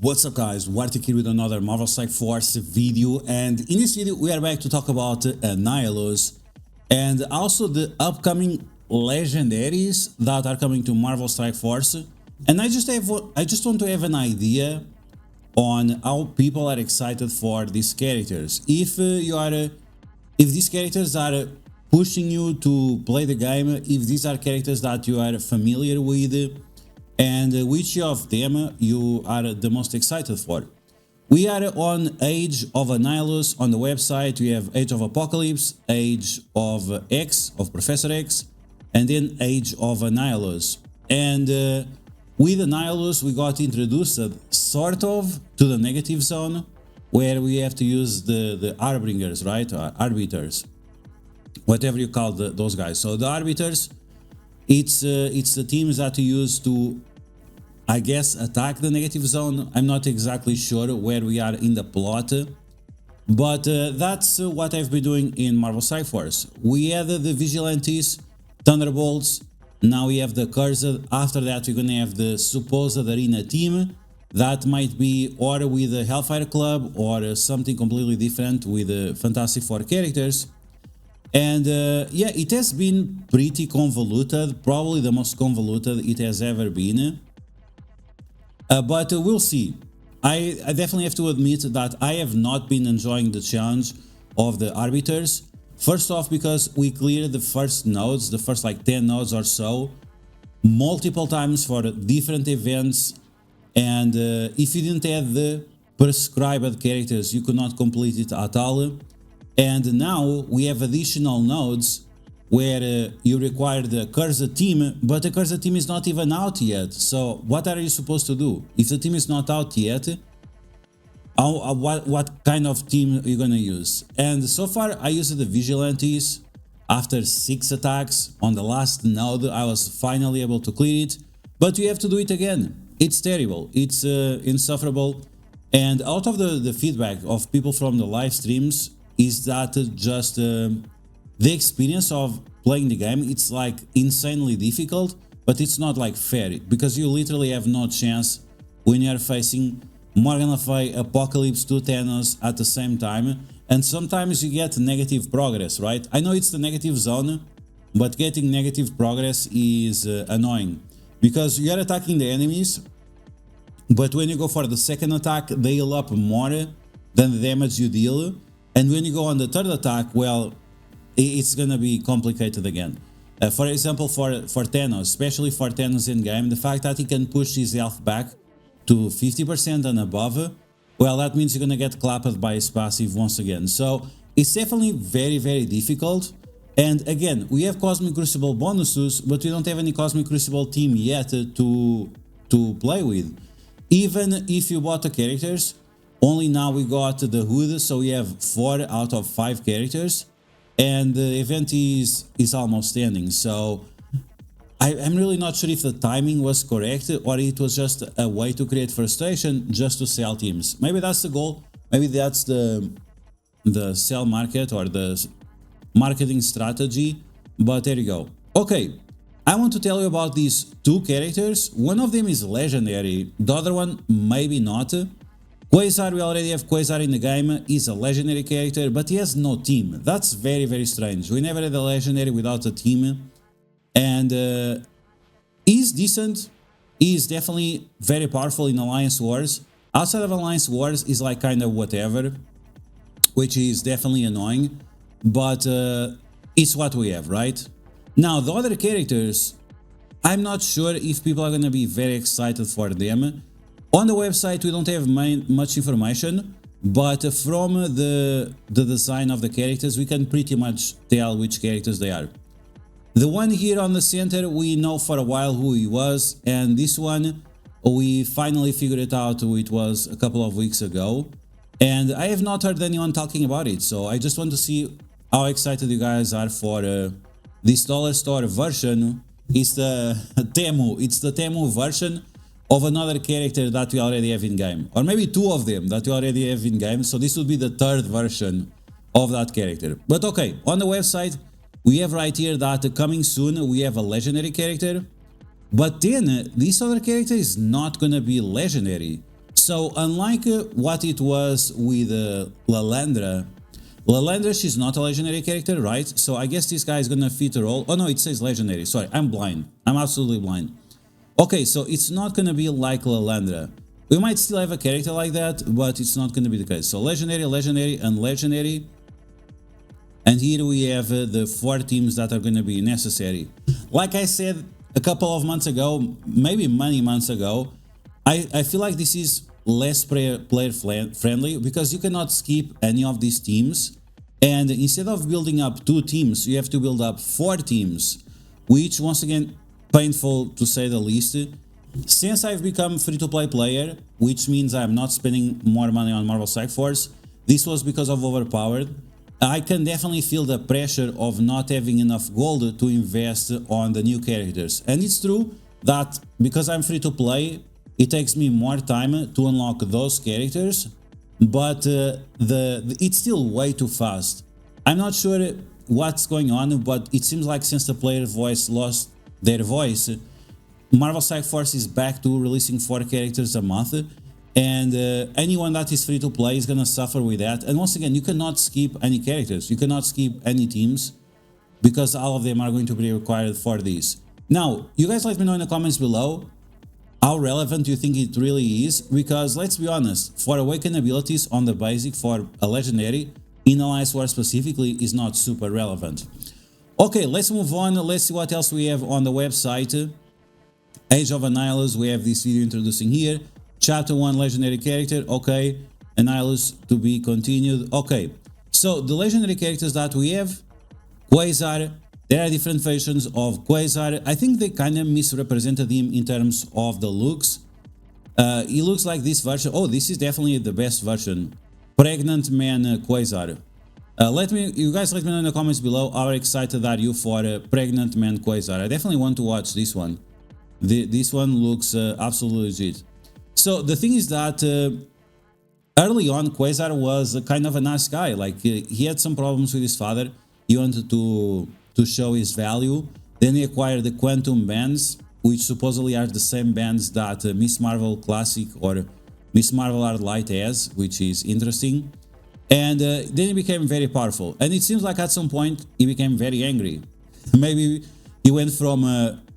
What's up guys, DuArktik here with another Marvel Strike Force video, and in this video we are back to talk about Nihilus and also the upcoming legendaries that are coming to Marvel Strike Force. And I just want to have an idea on how people are excited for these characters. If these characters are pushing you to play the game, if these are characters that you are familiar with, and which of them you are the most excited for. We are on Age of Nihilus on the website. We have Age of Apocalypse, Age of X, of Professor X, and then Age of Nihilus. And with Nihilus we got introduced sort of to the negative zone, where we have to use the Harbingers, right? Arbiters, whatever you call those guys. So the Arbiters, it's the teams that you use to, I guess, attack the negative zone. I'm not exactly sure where we are in the plot, but that's what I've been doing in Marvel Strike Force. We had the Vigilantes, Thunderbolts, now we have the Cursed. After that we're gonna have the supposed Arena team, that might be or with the Hellfire Club or something completely different with the Fantastic Four characters. And yeah, it has been pretty convoluted, probably the most convoluted it has ever been. But we'll see. I definitely have to admit that I have not been enjoying the challenge of the Arbiters. First off, because we cleared the first nodes, the first like 10 nodes or so, multiple times for different events. And if you didn't have the prescribed characters, you could not complete it at all. And now we have additional nodes where you require the Cursed team, but the Cursed team is not even out yet. So what are you supposed to do? If the team is not out yet, what kind of team are you gonna use? And so far I used the Vigilantes. After 6 attacks on the last node, I was finally able to clear it, but you have to do it again. It's terrible, it's insufferable. And out of the feedback of people from the live streams is that just the experience of playing the game, it's like insanely difficult, but it's not like fair, because you literally have no chance when you're facing Morgan Le Fay, Apocalypse, 2 Thanos at the same time, and sometimes you get negative progress, right? I know it's the negative zone, but getting negative progress is annoying, because you are attacking the enemies, but when you go for the second attack, they heal up more than the damage you deal, and when you go on the third attack, well, it's gonna be complicated again. For example, for Thanos, especially for Thanos in game, the fact that he can push his health back to 50% and above, well, that means you're gonna get clapped by his passive once again. So it's definitely very difficult. And again, we have Cosmic Crucible bonuses, but we don't have any Cosmic Crucible team yet to play with. Even if you bought the characters, only now we got the Hood, so we have 4 out of 5 characters. And the event is almost ending, so I'm really not sure if the timing was correct or it was just a way to create frustration just to sell teams. Maybe that's the goal, maybe that's the sell market or the marketing strategy, but there you go. Okay, I want to tell you about these 2 characters. One of them is legendary, the other one maybe not. Quasar, we already have Quasar in the game. He's a legendary character, but he has no team. That's very strange. We never had a legendary without a team. And he's decent. He's definitely very powerful in Alliance Wars. Outside of Alliance Wars, he's like kind of whatever, which is definitely annoying. But it's what we have, right? Now, the other characters, I'm not sure if people are going to be very excited for them. On the website we don't have much information, but from the design of the characters we can pretty much tell which characters they are. The one here on the center, we know for a while who he was, and this one we finally figured it out who it was a couple of weeks ago, and I have not heard anyone talking about it, so I just want to see how excited you guys are for this dollar store version. It's the Temu, it's the Temu version of another character that we already have in game, or maybe 2 of them that we already have in game, so this would be the 3rd version of that character. But okay, on the website we have right here that coming soon we have a legendary character, but then this other character is not gonna be legendary. So unlike what it was with Lalandra, she's not a legendary character, right? So I guess this guy is gonna fit the role. Oh no, it says legendary. Sorry, I'm blind. I'm absolutely blind. Okay, so it's not gonna be like Lalandra. We might still have a character like that, but it's not gonna be the case. So legendary, legendary, and legendary. And here we have the 4 teams that are gonna be necessary. Like I said a couple of months ago, maybe many months ago, I feel like this is less player friendly because you cannot skip any of these teams. And instead of building up 2 teams, you have to build up 4 teams, which once again, painful to say the least. Since I've become free-to-play player, which means I'm not spending more money on Marvel Strike Force, this was because of overpowered. I can definitely feel the pressure of not having enough gold to invest on the new characters. And it's true that because I'm free-to-play, it takes me more time to unlock those characters, but it's still way too fast. I'm not sure what's going on, but it seems like since the player voice lost their voice, Marvel Strike Force is back to releasing 4 characters a month, and anyone that is free to play is gonna suffer with that. And once again, you cannot skip any characters, you cannot skip any teams, because all of them are going to be required for this. Now, you guys let me know in the comments below how relevant you think it really is, because let's be honest, for awakened abilities on the basic for a legendary, in Alliance War specifically, is not super relevant. Okay, let's move on, let's see what else we have on the website. Age of Annihilus, we have this video introducing here. Chapter 1 legendary character, okay. Annihilus to be continued, okay. So the legendary characters that we have, Quasar. There are different versions of Quasar. I think they kind of misrepresented him in terms of the looks. He looks like this version. Oh, this is definitely the best version. Pregnant Man Quasar. You guys let me know in the comments below how excited are you for Pregnant Man Quasar. I definitely want to watch this one. This one looks absolutely legit. So the thing is that early on Quasar was kind of a nice guy. Like he had some problems with his father. He wanted to show his value. Then he acquired the Quantum Bands, which supposedly are the same bands that Miss Marvel Classic or Miss Marvel Art Light has, which is interesting. And then he became very powerful. And it seems like at some point he became very angry. Maybe he went from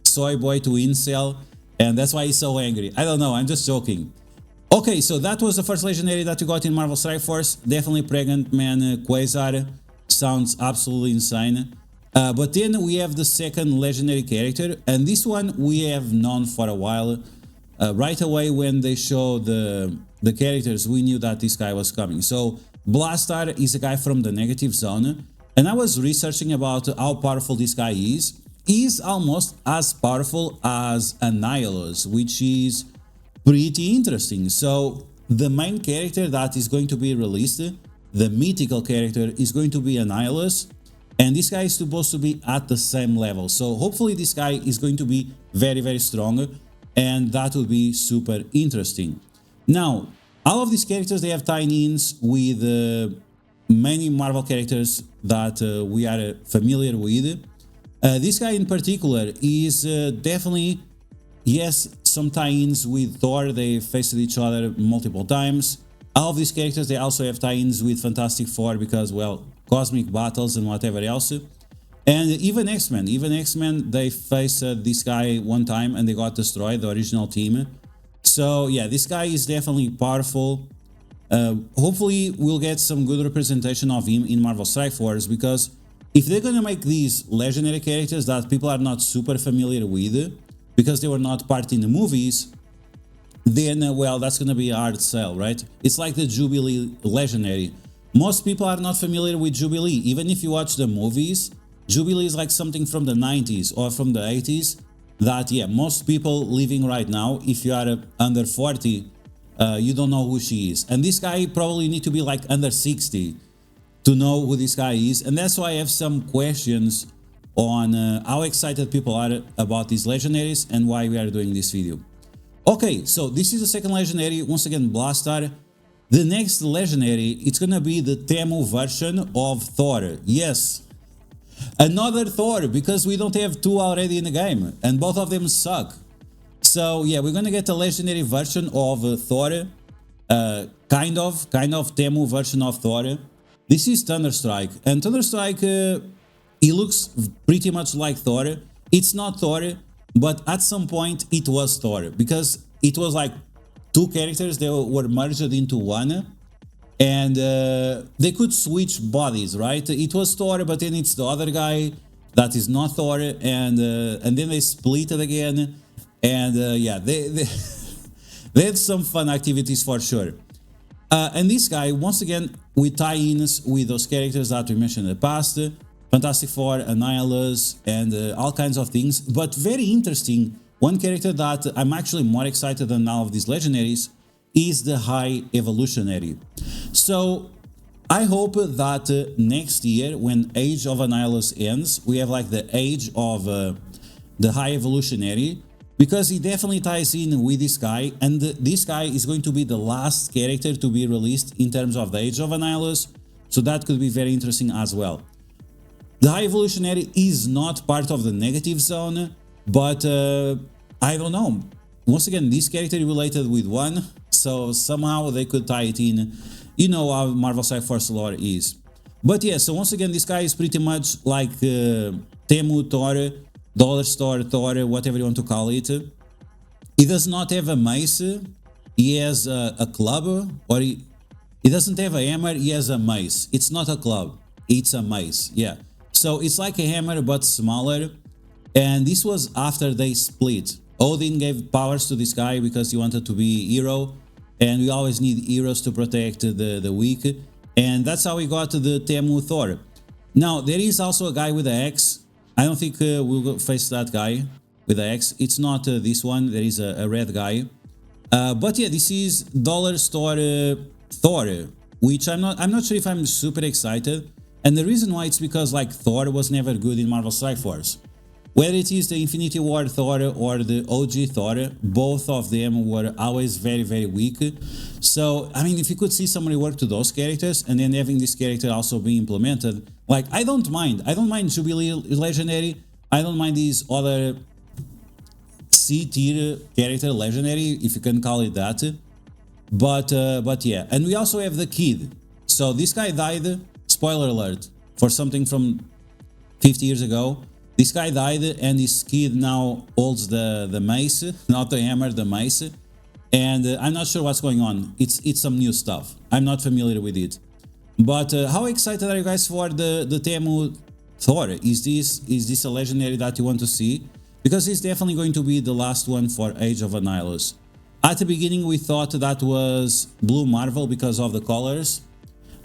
soy boy to incel, and that's why he's so angry. I don't know, I'm just joking. Okay, so that was the first legendary that you got in Marvel Strike Force. Definitely Pregnant Man Quasar. Sounds absolutely insane. But then we have the second legendary character, and this one we have known for a while. Right away when they show the characters, we knew that this guy was coming. So Blastaar is a guy from the negative zone, and I was researching about how powerful this guy is. He's almost as powerful as Annihilus, which is pretty interesting. So the main character that is going to be released, the mythical character, is going to be Annihilus. And this guy is supposed to be at the same level. So hopefully this guy is going to be very, very strong. And that will be super interesting. Now, all of these characters, they have tie-ins with many Marvel characters that we are familiar with. This guy in particular is definitely, yes, some tie-ins with Thor. They faced each other multiple times. All of these characters, they also have tie-ins with Fantastic Four because, well, cosmic battles and whatever else. And even X-Men, they faced this guy one time and they got destroyed, the original team. So yeah, this guy is definitely powerful. Hopefully we'll get some good representation of him in Marvel Strike Force, because if they're gonna make these legendary characters that people are not super familiar with because they were not part in the movies, then well, that's gonna be a hard sell, right? It's like the Jubilee legendary. Most people are not familiar with Jubilee. Even if you watch the movies, Jubilee is like something from the 90s or from the 80s that, yeah, most people living right now, if you are under 40, you don't know who she is. And this guy probably need to be like under 60 to know who this guy is. And that's why I have some questions on how excited people are about these legendaries and why we are doing this video. Okay, so this is the second legendary, once again Blastaar. The next legendary, it's gonna be the Temu version of Thor. Yes, another Thor, because we don't have 2 already in the game, and both of them suck. So yeah, we're gonna get a legendary version of Thor. kind of Temu version of Thor. This is Thunderstrike, and Thunderstrike, he looks pretty much like Thor. It's not Thor, but at some point it was Thor, because it was like two characters that were merged into one, and they could switch bodies, right? It was Thor, but then it's the other guy that is not Thor, and then they split it again, and yeah, they they had some fun activities for sure. And this guy, once again, with tie-ins with those characters that we mentioned in the past, Fantastic Four, Annihilus, and all kinds of things. But very interesting, one character that I'm actually more excited than all of these legendaries is the High Evolutionary. So I hope that next year, when Age of Annihilus ends, we have like the Age of the High Evolutionary, because he definitely ties in with this guy, and this guy is going to be the last character to be released in terms of the Age of Annihilus, so that could be very interesting as well. The High Evolutionary is not part of the negative zone, but I don't know. Once again, this character related with one, so somehow they could tie it in. You know how Marvel Strike Force lore is. But yeah, so once again, this guy is pretty much like Temu Thor, Dollar Store Thor, whatever you want to call it. He does not have a mace, he has a club, or he doesn't have a hammer, he has a mace. It's not a club, it's a mace, yeah. So it's like a hammer but smaller, and this was after they split. Odin gave powers to this guy because he wanted to be a hero, and we always need heroes to protect the weak, and that's how we got to the Temu Thor. Now, there is also a guy with an axe. I don't think we'll face that guy with the X. It's not this one. There is a red guy. But yeah, this is Dollar Store Thor, which I'm not sure if I'm super excited. And the reason why it's because like Thor was never good in Marvel Strike Force. Whether it is the Infinity War Thor or the OG Thor, both of them were always very, very weak. So, I mean, if you could see somebody work to those characters and then having this character also be implemented, like, I don't mind. I don't mind Jubilee Legendary. I don't mind these other C-tier character Legendary, if you can call it that. But yeah, and we also have the Kid. So this guy died, spoiler alert, for something from 50 years ago. This guy died, and this kid now holds the mace, not the hammer, the mace. And I'm not sure what's going on. It's some new stuff. I'm not familiar with it. But how excited are you guys for the Temu Thor? Is this a legendary that you want to see? Because it's definitely going to be the last one for Age of Annihilus. At the beginning we thought that was Blue Marvel because of the colors,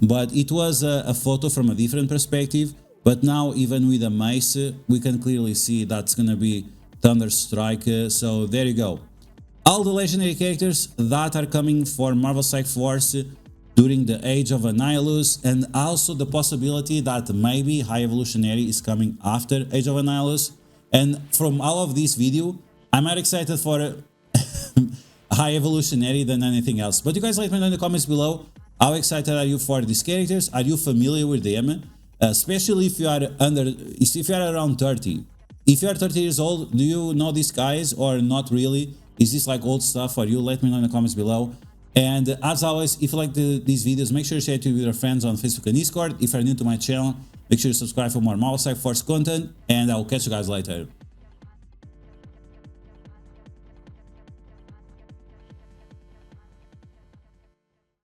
but it was a photo from a different perspective. But now, even with a mace, we can clearly see that's gonna be Thunderstrike. So there you go. All the legendary characters that are coming for Marvel Strike Force during the Age of Annihilus, and also the possibility that maybe High Evolutionary is coming after Age of Annihilus. And from all of this video, I'm more excited for High Evolutionary than anything else. But you guys let me know in the comments below, how excited are you for these characters? Are you familiar with them? Especially if you are around 30. If you are 30 years old, do you know these guys or not really? Is this like old stuff for you? Let me know in the comments below. And as always, if you like these videos, make sure to share it with your friends on Facebook and Discord. If you're new to my channel, make sure to subscribe for more Marvel Strike Force content, and I'll catch you guys later.